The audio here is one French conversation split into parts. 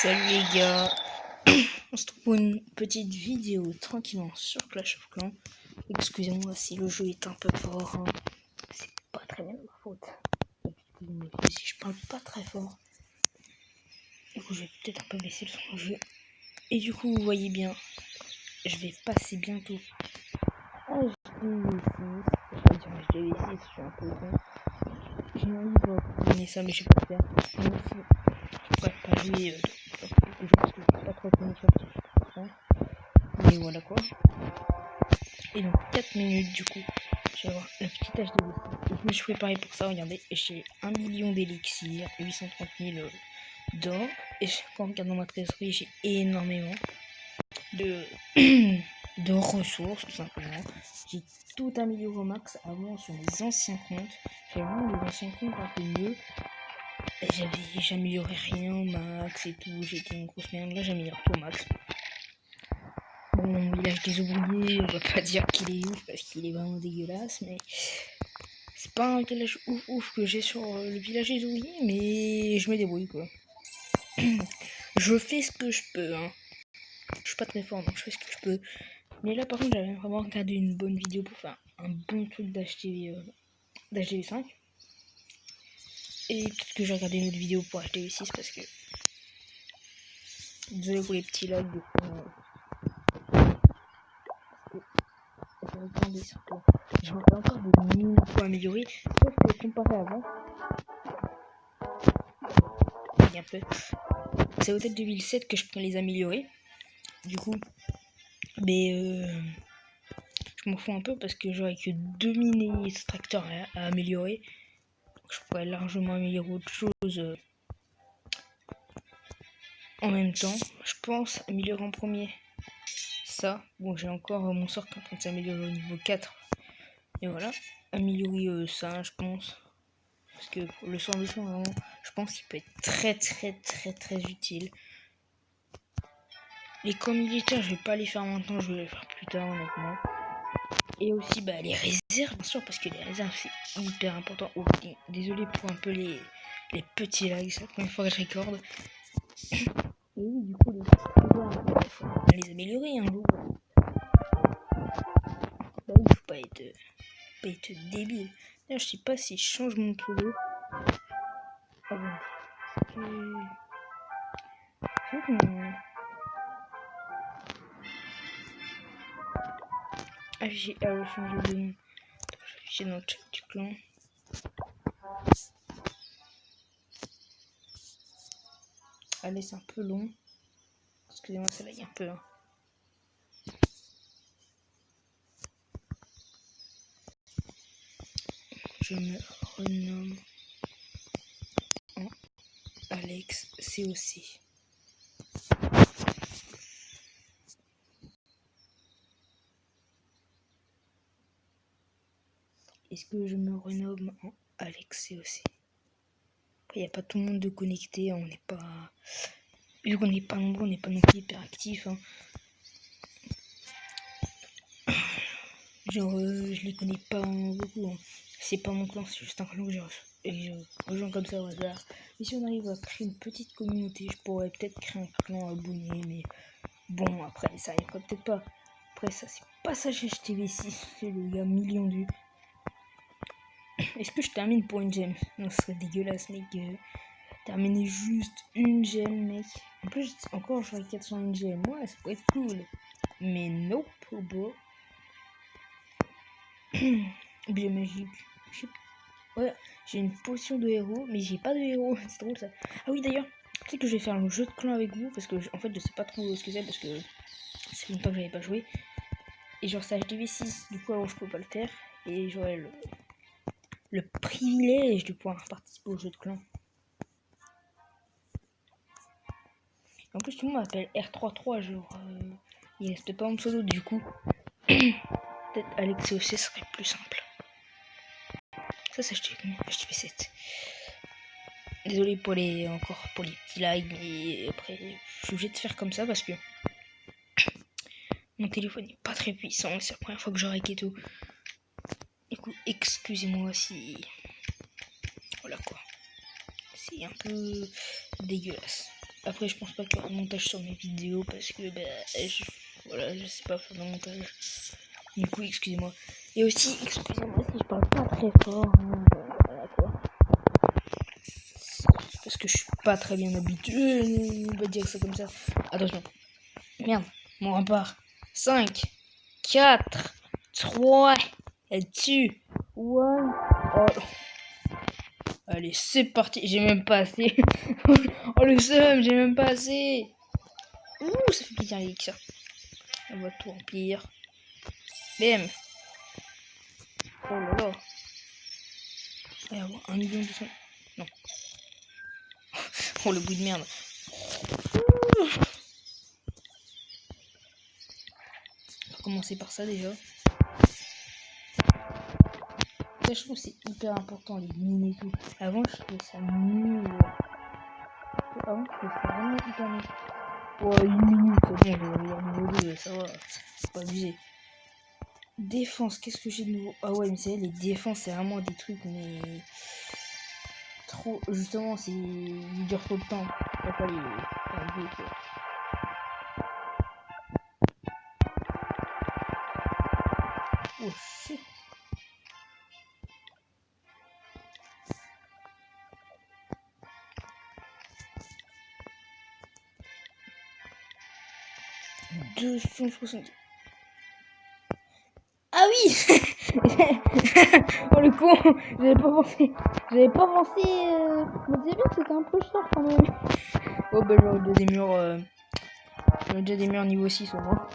Salut les gars, on se trouve pour une petite vidéo tranquillement sur Clash of Clans. Excusez-moi si le jeu est un peu fort, hein. C'est pas très bien de ma faute. Excusez-moi si je parle pas très fort. Du coup je vais peut-être un peu baisser le son du jeu. Et du coup vous voyez bien, je vais passer bientôt à HDV6. Je vais pas dire HDV6, je suis un peu con. J'ai un livre pour donner ça mais je vais pas le faire. Sinon je pourrais pas jouer quelques jours parce que je suis pas trop connu sur ça. Mais voilà quoi. Et donc 4 minutes du coup, je vais avoir la petite HDV6. Je me suis préparé pour ça, regardez, j'ai 1 million d'élixir, 830 000 d'or. Et quand on regarde dans ma trésorerie, j'ai énormément de, de ressources tout simplement. J'ai tout amélioré au max avant sur mes anciens comptes. J'avais vraiment des anciens comptes un peu mieux. J'avais amélioré rien au max et tout, j'étais une grosse merde. Là j'améliore tout au max. Bon, mon village des ouvriers, on va pas dire qu'il est ouf parce qu'il est vraiment dégueulasse, mais c'est pas un village ouf que j'ai sur le village des ouvriers, mais je me débrouille quoi. Je fais ce que je peux, hein. Je suis pas très fort donc je fais ce que je peux. Mais là par contre j'avais vraiment regardé une bonne vidéo pour faire un bon truc d'HDV5. Et peut-être que j'ai regardé une autre vidéo pour HDV6 parce que... Désolé pour les petits lags du coup. J'ai encore des mini pour améliorer, sauf que comparé avant, il y a un peu. C'est au-delà de 2007 que je peux les améliorer. Du coup, mais je m'en fous un peu parce que j'aurais que 2 mini extracteurs à améliorer. Donc je pourrais largement améliorer autre chose en même temps. Je pense améliorer en premier ça. Bon, j'ai encore mon sort qui est en train de s'améliorer au niveau 4. Et voilà, améliorer ça, je pense. Parce que le sort de son, vraiment, je pense qu'il peut être très utile. Les camps militaires, je vais pas les faire maintenant, je vais les faire plus tard, honnêtement. Et aussi, bah, les réserves, bien sûr, parce que les réserves, c'est hyper important. Oh, désolé pour un peu les petits lags, c'est la première fois que je recorde. Et oui, du coup, les réserves, il faut les améliorer un jour. Bah oui, faut pas être débile. D'ailleurs, je sais pas si je change mon pseudo. Ah bon, c'est que... j'ai changé de nom. J'ai dans le chat du clan. Allez, c'est un peu long. Excusez-moi, ça lag un peu. Hein. Je me renomme en Alex COC. Est-ce que je me renomme en Alex COC? Après, il n'y a pas tout le monde de connecté. On n'est pas... Vu qu'on n'est pas nombreux, on n'est pas non plus hyper actifs. Hein. Genre, je les connais pas beaucoup. Hein. C'est pas mon clan, c'est juste un clan que je rejoins comme ça au hasard. Mais si on arrive à créer une petite communauté, je pourrais peut-être créer un clan abonné. Mais bon, après, ça arrivera peut-être pas. Après, ça, c'est pas ça chez HTV6. C'est le gars million de vues. Est-ce que je termine pour une gemme? Non, ce serait dégueulasse, mec. Terminer juste une gemme, mec. En plus, encore, j'aurais 401 gemmes. Ouais, ça pourrait être cool. Mais nope, bro. Objet magique. Ouais, j'ai une potion de héros, mais j'ai pas de héros. C'est drôle ça. Ah oui, d'ailleurs, peut-être que je vais faire un jeu de clan avec vous. Parce que, en fait, je sais pas trop ce que c'est. Parce que c'est longtemps que j'avais pas joué. Et genre, c'est HDV6. Du coup, alors, je peux pas le faire. Et j'aurais le privilège de pouvoir participer au jeu de clan. En plus, tout le monde m'appelle R33, genre. Il reste pas mon pseudo, du coup. Peut-être Alex COC serait plus simple. Ça, c'est HTV7. Désolé encore pour les petits lags, mais après, je suis obligé de faire comme ça parce que mon téléphone n'est pas très puissant. C'est la première fois que j'aurai Keto. Du coup, excusez-moi si. Voilà quoi. C'est un peu dégueulasse. Après, je pense pas qu'il y aura un montage sur mes vidéos parce que voilà, je sais pas faire le montage. Du coup, excusez-moi. Et aussi, excusez-moi si je parle pas très fort. Hein, voilà quoi. Parce que je suis pas très bien habitué. On va dire ça comme ça. Attention. Merde, mon rempart. 5, 4, 3, elle tue. 1. Oh. Allez, c'est parti. J'ai même pas assez. Oh le seum, j'ai même pas assez. Ouh, ça fait plaisir avec ça. On va tout remplir. Bam. Oh là là. Il va y avoir 1 million de son. Non. Oh le bout de merde. On va commencer par ça déjà. Ça, je trouve que c'est hyper important les mines et tout. Avant, je trouvais ça nul. Avant, je trouvais ça vraiment hyper nul. Oh, 1 minute, c'est bon, je vais en niveau 2, ça va. C'est pas abusé. Défense, qu'est-ce que j'ai de nouveau? Ah ouais, mais c'est les défenses, c'est vraiment des trucs, mais trop. Justement, c'est. Ils durent trop de temps. T'as pas les quoi. Oh shit. « 260. Ah oui. Oh le con. J'avais pas pensé. Je me disais bien que c'était un peu cher quand même. Oh bah j'aurais déjà des murs. J'aurais déjà des murs niveau 6 au moins.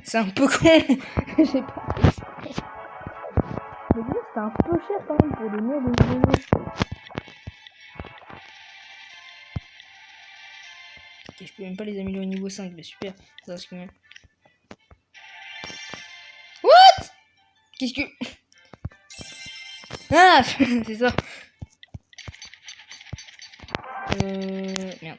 C'est un peu con. J'ai pas. Mais dis, c'était un peu cher quand même pour des murs de niveau 9. Ok, je peux même pas les améliorer au niveau 5. Mais super. Ça reste combien? What? Qu'est-ce que. Ah. C'est ça. Merde.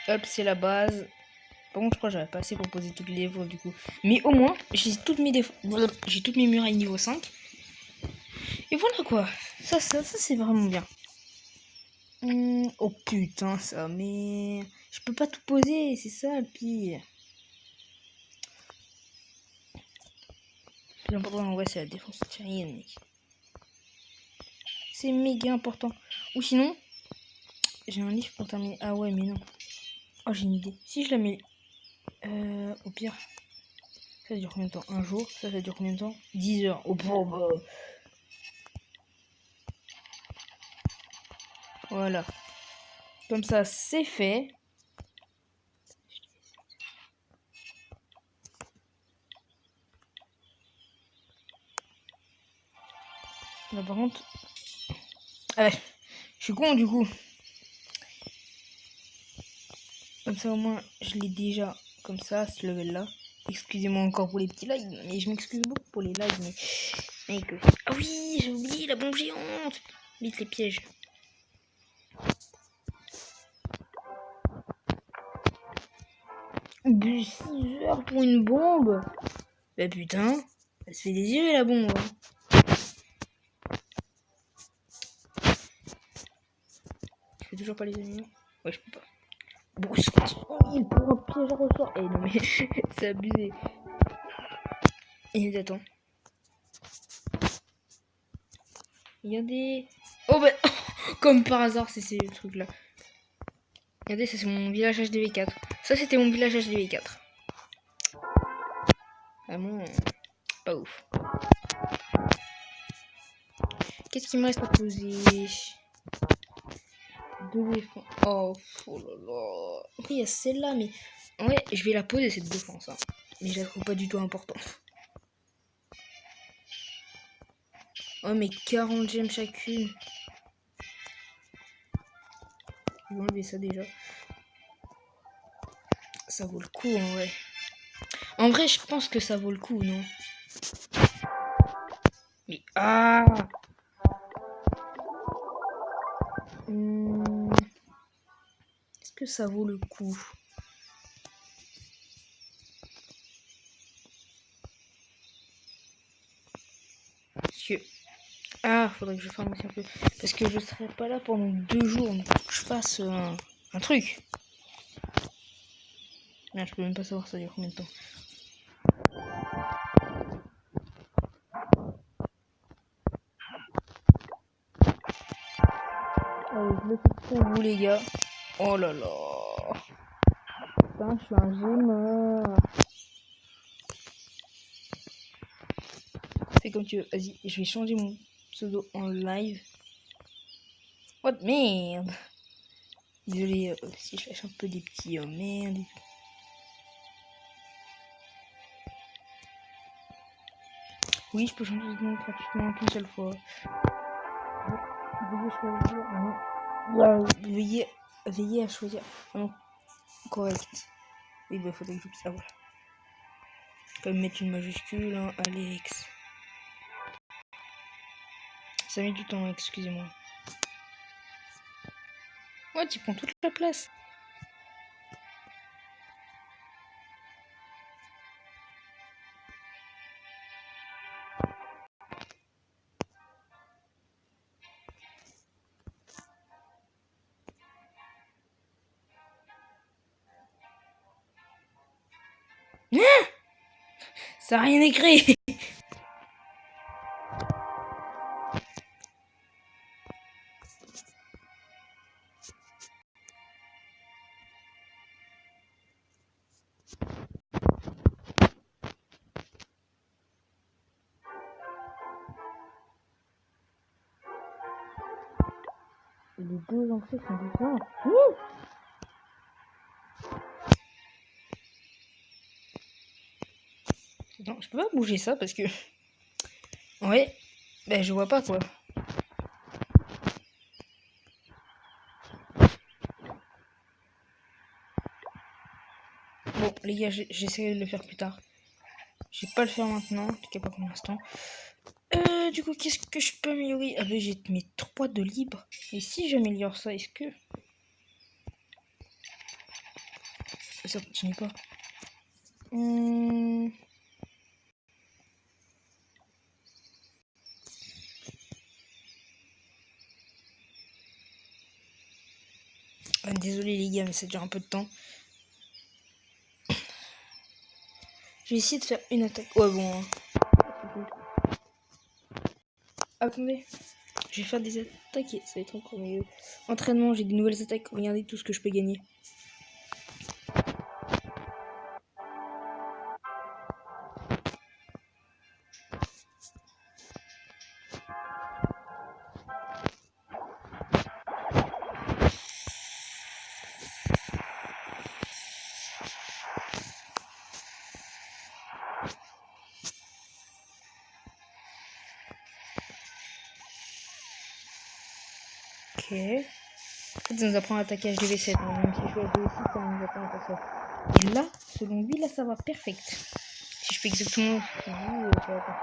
Hop, c'est la base. Par contre, je crois que j'avais pas assez pour poser toutes les défauts du coup. Mais au moins, j'ai toutes mes défauts. J'ai toutes mes murailles niveau 5. Et voilà quoi. Ça c'est vraiment bien. Oh putain, ça, mais. Je peux pas tout poser, c'est ça le pire. Le plus important en vrai, c'est la défense terrienne, mec. C'est méga important. Ou sinon, j'ai un livre pour terminer. Ah ouais, mais non. Oh, j'ai une idée. Si je la mets. Au pire. Ça dure combien de temps? Un jour. Ça dure combien de temps? 10 heures. Oh, bah. Voilà. Comme ça, c'est fait. Là, par contre. Ah ouais. Je suis con du coup. Comme ça, au moins, je l'ai déjà. Comme ça, ce level là. Excusez-moi encore pour les petits lags, mais je m'excuse beaucoup pour les lags, mais. Ah oui, j'ai oublié la bombe géante. Vite les pièges. Du 6 heures pour une bombe. Bah putain, elle se fait des yeux la bombe. Je fais toujours pas les animaux. Ouais, je peux pas. Bon, il pour un piège à ressort. Eh non mais c'est abusé. Et attends. Regardez. Oh bah comme par hasard, c'est ces trucs là. Regardez, ça c'est mon village HDV4. Ça c'était mon village HDV4. Vraiment pas ouf. Qu'est-ce qu'il me reste à poser? Deux défenses. Oh là là. Après il y a celle-là, mais en vrai je vais la poser cette défense. Hein. Mais je la trouve pas du tout importante. Oh mais 40 gemmes chacune. Je vais enlever ça déjà. Ça vaut le coup en vrai. En vrai je pense que ça vaut le coup, non? Mais ah Est-ce que ça vaut le coup? que... Ah, faudrait que je ferme aussi un peu. Parce que je serai pas là pendant 2 jours. Donc faut que je fasse un truc. Là, je peux même pas savoir ça dure combien de temps. Allez, je le fais pour vous les gars. Oh là là. Putain, je suis un gémeur. Fais comme tu veux. Vas-y, je vais changer mon pseudo en live. What merde. Désolé si je lâche un peu des petits merde. Oui, je peux changer de nom pratiquement qu'une seule fois. Veuillez choisir un nom. Veillez à choisir un nom correct. Oui, bah faudrait que je puisse. Ah voilà. Comme mettre une majuscule, hein, Alex. Ça met du temps, excusez-moi. Ouais, tu prends toute la place. Ça n'a rien écrit. Les deux entrées sont différentes. Non, je peux pas bouger ça parce que... Ouais, ben je vois pas quoi. Bon, les gars, j'essaierai de le faire plus tard. Je vais pas le faire maintenant, en tout cas pas pour l'instant. Du coup, qu'est-ce que je peux améliorer? Ah ben j'ai mes 3 de libre. Et si j'améliore ça, est-ce que... Ça continue pas. Ah, désolé les gars, mais ça dure un peu de temps. Je vais essayer de faire une attaque. Ouais, bon. Hein. Attendez. Je vais faire des attaques et ça va être encore mieux. Entraînement, j'ai des nouvelles attaques. Regardez tout ce que je peux gagner. Ok. En fait, ça nous apprend à attaquer HDV7. Hein. Même si je joue HDV6, ça nous apprend à faire ça. Et là, selon lui, là, ça va perfect. Si je fais exactement ce qu'il dit, ça va pas.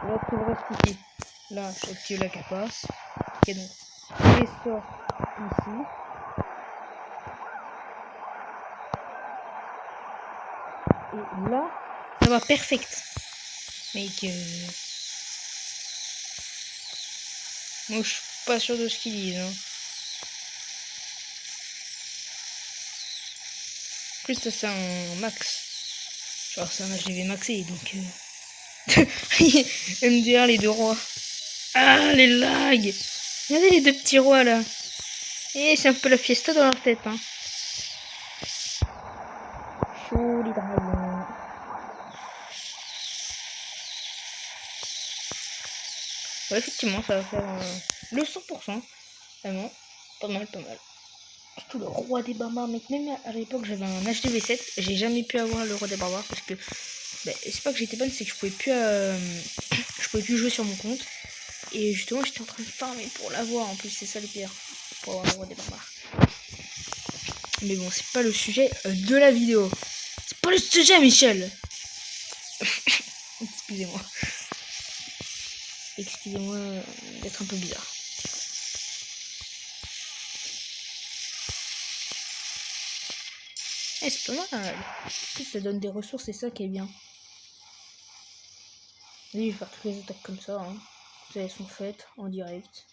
Là, tout le reste ici. Là, j'active la capa. Ok, donc, je les sors ici. Et là, ça va perfect. Mec, moi, je suis pas sûr de ce qu'ils disent. Hein. En plus, ça, c'est un max. Genre, c'est un HDV maxé, donc... MDR, les deux rois. Ah, les lags. Regardez les deux petits rois, là. Et c'est un peu la fiesta dans leur tête, hein. Chaud, les dragons. Ouais, effectivement, ça va faire le 100%. Vraiment, pas mal, pas mal. Surtout le roi des barbares, mec. Même à l'époque, j'avais un HDV7. J'ai jamais pu avoir le roi des barbares parce que... Bah, c'est pas que j'étais bonne, c'est que je pouvais plus... je pouvais plus jouer sur mon compte. Et justement, j'étais en train de farmer pour l'avoir. En plus, c'est ça le pire. Pour avoir le roi des barbares. Mais bon, c'est pas le sujet de la vidéo. C'est pas le sujet, Michel. Excusez-moi. Excusez-moi d'être un peu bizarre. Eh, c'est pas mal. En plus, ça donne des ressources, c'est ça qui est bien. Lui, je vais faire toutes les attaques comme ça. Hein. Elles sont faites en direct.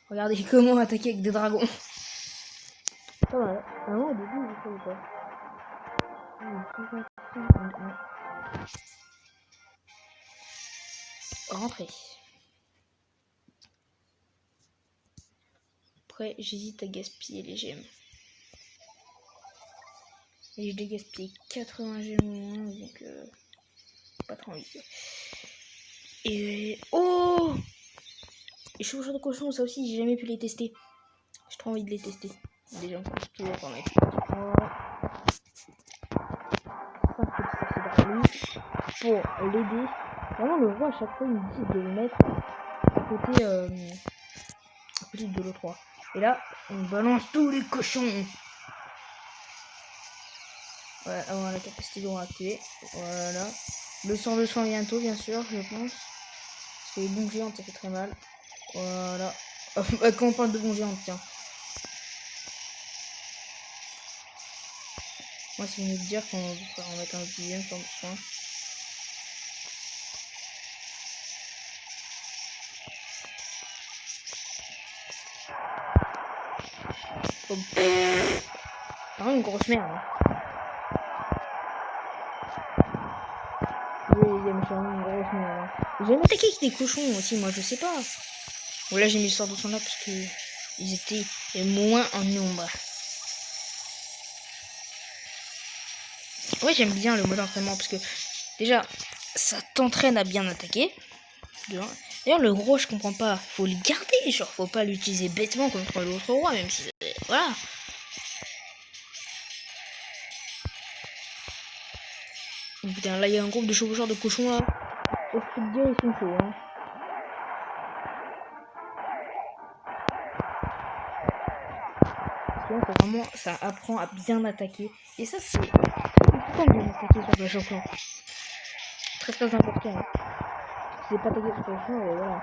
Regardez comment attaquer avec des dragons. Pas mal. Vraiment, au début, je savais pas. Rentrer. Après, j'hésite à gaspiller les gemmes. Et je l'ai gaspillé 80 gemmes au moins, donc pas trop envie. Et oh, les chevaucheurs de cochon, ça aussi, j'ai jamais pu les tester. J'ai trop envie de les tester. Déjà, on commence toujours par mettre pour l'aider. Vraiment, le roi, à chaque fois, il me dit de le mettre à côté de l'E3. Et là, on balance tous les cochons. Voilà, avoir la capacité de activée. Voilà. Le sang de soin bientôt, bien sûr, je pense. Parce que les bombes géantes, ça fait très mal. Voilà. Quand on parle de bombes géantes, tiens. Moi, c'est mieux de dire qu'on va en mettre un deuxième sang de soin. Oh, vraiment une grosse merde. Hein. Deuxième charme, une grosse merde. J'aime attaquer avec des cochons aussi, moi, je sais pas. Bon, là, j'ai mis le sort de son là parce que ils étaient moins en nombre. Ouais, j'aime bien le mode entraînement parce que déjà, ça t'entraîne à bien attaquer. D'ailleurs, le gros, je comprends pas. Faut le garder, genre, faut pas l'utiliser bêtement contre l'autre roi, même si. Voilà. Oh, putain, là, il y a un groupe de chevaucheurs de cochons là. Au coup de Dieu, ils sont chauds, hein. Vraiment, ça apprend à bien attaquer. Et ça, c'est important de bien attaquer sur le champion. Très très important. Hein. Si c'est pas attaquer sur le champion, voilà.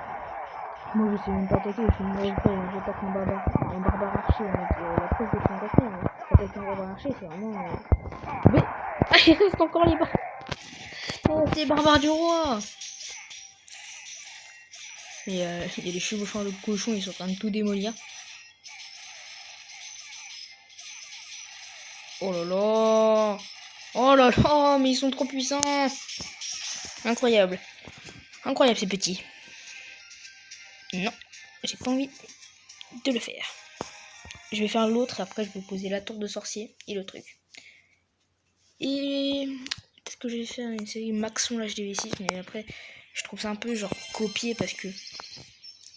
Moi, je sais même pas attaquer, je suis une mauvaise paix, hein. J'attaque un barbare archer. Donc, la preuve que je suis attaqué, hein. Attaquer un barbare archer, c'est vraiment. Mais. Ah, il reste encore les barbares. Oh, c'est les barbares du roi. Et il y a les chevaucheurs de cochons, ils sont en train de tout démolir. Oh là là. Oh là là, mais ils sont trop puissants. Incroyable. Incroyable ces petits. Non, j'ai pas envie de le faire. Je vais faire l'autre, après je vais poser la tour de sorcier et le truc. Et peut-être que je vais faire une série Maxon l'HDV6, mais après je trouve ça un peu genre copié parce que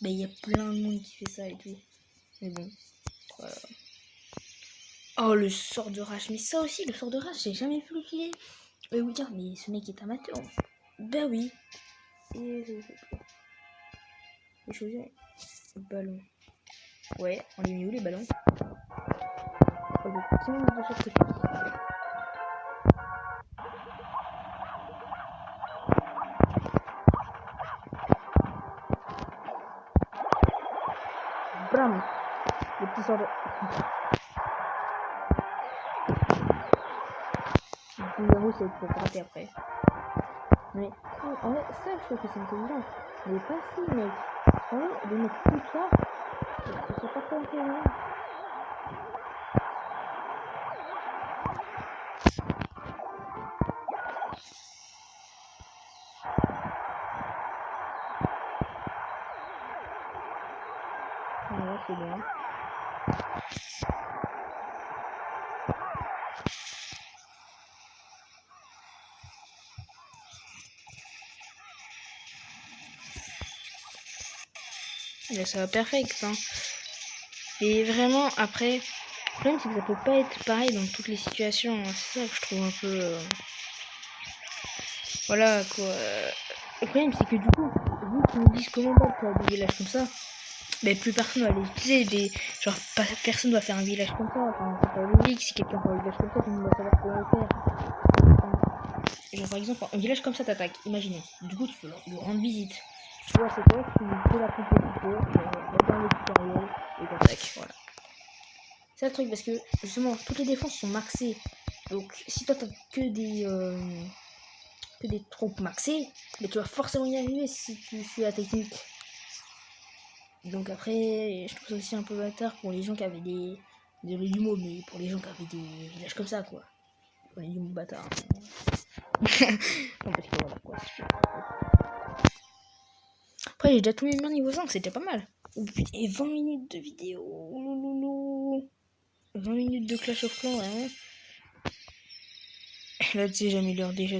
il y a plein de monde qui fait ça et tout. Mais bon, voilà. Oh, le sort de rage. Mais ça aussi, le sort de rage, j'ai jamais pu l'utiliser. Je vais vous dire, mais ce mec est amateur. Ben oui. Et je vais choisir le ballon. Ouais, on les met où les ballons? Oh, le 15 de chaque côté. Bram. Le petit sort de... Le numéro, c'est pour gratter après. Mais en vrai, ça, je trouve que c'est intelligent. Mais pas si, mec. En vrai, de mettre tout ça, c'est pas très intelligent. Voilà, c'est bien. Là, ça va perfect, hein. Et vraiment, après, le problème, c'est que ça peut pas être pareil dans toutes les situations. Hein. C'est ça que je trouve un peu... Voilà, quoi. Le problème, c'est que du coup, vu qu'ils nous disent comment battre des villages comme ça, mais plus personne va les utiliser. Genre, personne va faire un village comme ça. Enfin, c'est pas logique. Si quelqu'un fait un village comme ça, tout le monde va savoir comment le faire. Genre, par exemple, un village comme ça t'attaque, imaginez. Du coup, tu peux lui rendre visite. Tu vois, c'est toi qui fais la complexité, dans le tutoriel, et t'attaques, voilà. C'est le truc, parce que, justement, toutes les défenses sont maxées. Donc, si toi, t'as que des... que des troupes maxées, mais tu vas forcément y arriver si tu suis la technique. Donc après, je trouve ça aussi un peu bâtard pour les gens qui avaient des... Désolé du mot, mais pour les gens qui avaient des villages comme ça, quoi. Pour les mots bâtards. Non, parce que voilà, quoi. Après, j'ai déjà tous mes meilleurs niveau 5, c'était pas mal. Et 20 minutes de vidéo. Louloulou. 20 minutes de Clash of Clans, vraiment. Là, tu sais, j'améliore déjà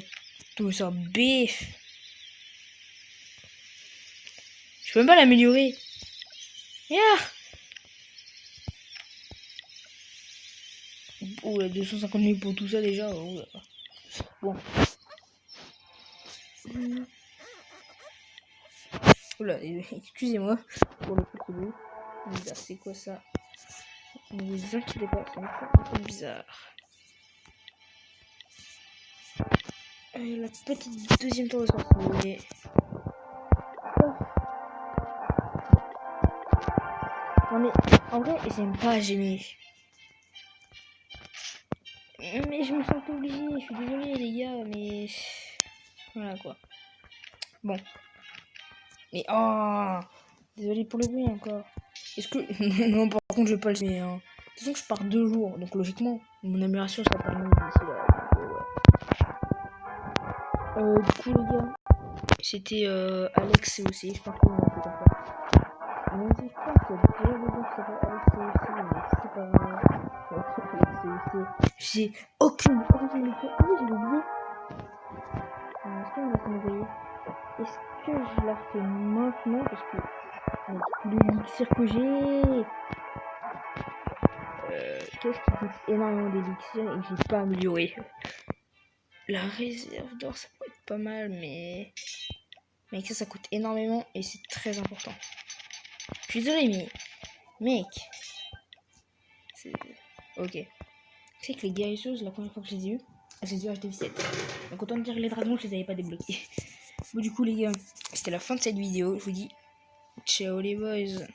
tout ça. Bif. Je peux même pas l'améliorer. Yeah. Oh là, 250 000 pour tout ça déjà. Oh là. Bon. Oula, excusez-moi pour le petit bout. C'est quoi ça? Ne vous inquiétez pas, c'est un peu bizarre. La petite deuxième tour de sortie. Non mais, en vrai, j'aime pas gêner. Mais je me sens obligée, je suis désolée les gars, mais... Voilà quoi. Bon. Mais oh, désolé pour le bruit encore. Est-ce que... non, par contre, je vais pas le faire. Hein. De toute façon, je pars 2 jours, donc logiquement, mon amélioration sera pas terminée d'ici là. Du coup, les gars, c'était Alex aussi, je pense que vous m'avez fait comme ça. Même si je pense qu'il y a déjà des gens qui s'appellent Alex aussi, mais c'est pas vrai. J'ai aucune lecture. Ah oui, j'ai oublié. Est-ce qu'on va s'envoyer? Est-ce que je la fais maintenant? Parce que avec tous les élixirs que j'ai, qu'est-ce qui coûte énormément d'élixirs et que j'ai pas amélioré? La réserve d'or, ça pourrait être pas mal, mais avec ça coûte énormément et c'est très important. Je suis désolé, mais mec, c'est ok. C'est que les guérisseuses, la première fois que je les ai eues, elles étaient HD 7. Donc autant dire que les dragons, je les avais pas débloqués. Bon, du coup, les gars, c'était la fin de cette vidéo. Je vous dis ciao les boys.